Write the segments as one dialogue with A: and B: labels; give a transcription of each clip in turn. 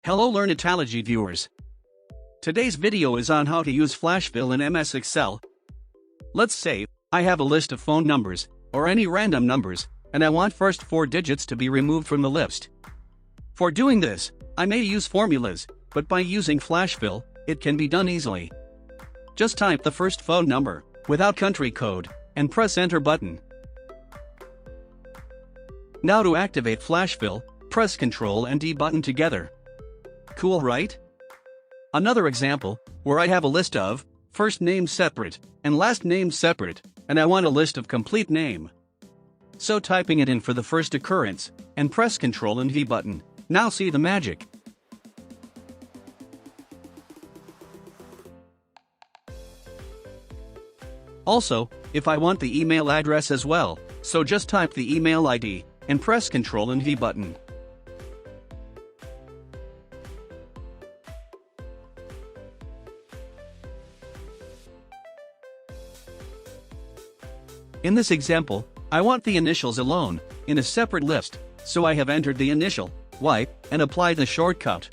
A: Hello Learnitology viewers. Today's video is on how to use flash fill in MS Excel. Let's say I have a list of phone numbers, or any random numbers, and I want first 4 digits to be removed from the list. For doing this, I may use formulas, but by using flash fill, it can be done easily. Just type the first phone number, without country code, and press enter button. Now to activate flash fill, press Ctrl and D button together. Cool, right? Another example, where I have a list of first name separate and last name separate, and I want a list of complete name. So typing it in for the first occurrence, and press Ctrl and V button. Now see the magic. Also, if I want the email address as well, so just type the email ID, and press Ctrl and V button. In this example, I want the initials alone, in a separate list, so I have entered the initial, Y, and applied the shortcut.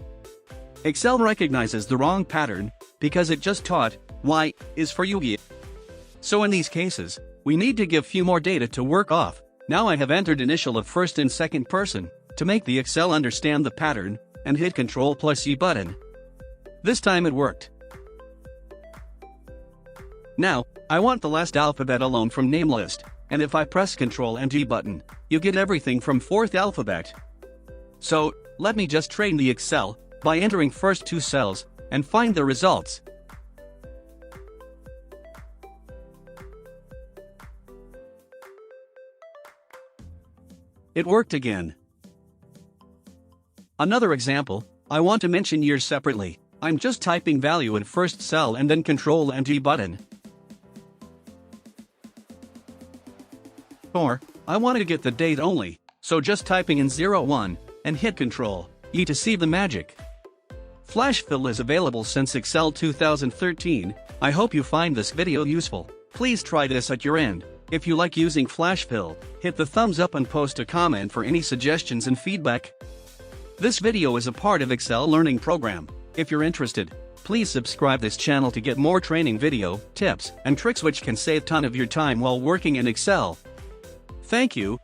A: Excel recognizes the wrong pattern, because it just taught, Y, is for you. So in these cases, we need to give few more data to work off. Now I have entered initial of first and second person, to make the Excel understand the pattern, and hit Ctrl plus E button. This time it worked. Now, I want the last alphabet alone from name list, and if I press Ctrl and G button, you get everything from fourth alphabet. So, let me just train the Excel, by entering first 2 cells, and find the results. It worked again. Another example, I want to mention years separately. I'm just typing value in first cell and then Ctrl and G button. Or, I want to get the date only, so just typing in 01, and hit Ctrl E to see the magic. Flash fill is available since Excel 2013. I hope you find this video useful. Please try this at your end. If you like using flash fill, hit the thumbs up and post a comment for any suggestions and feedback. This video is a part of Excel learning program. If you're interested, please subscribe this channel to get more training video, tips, and tricks which can save ton of your time while working in Excel. Thank you.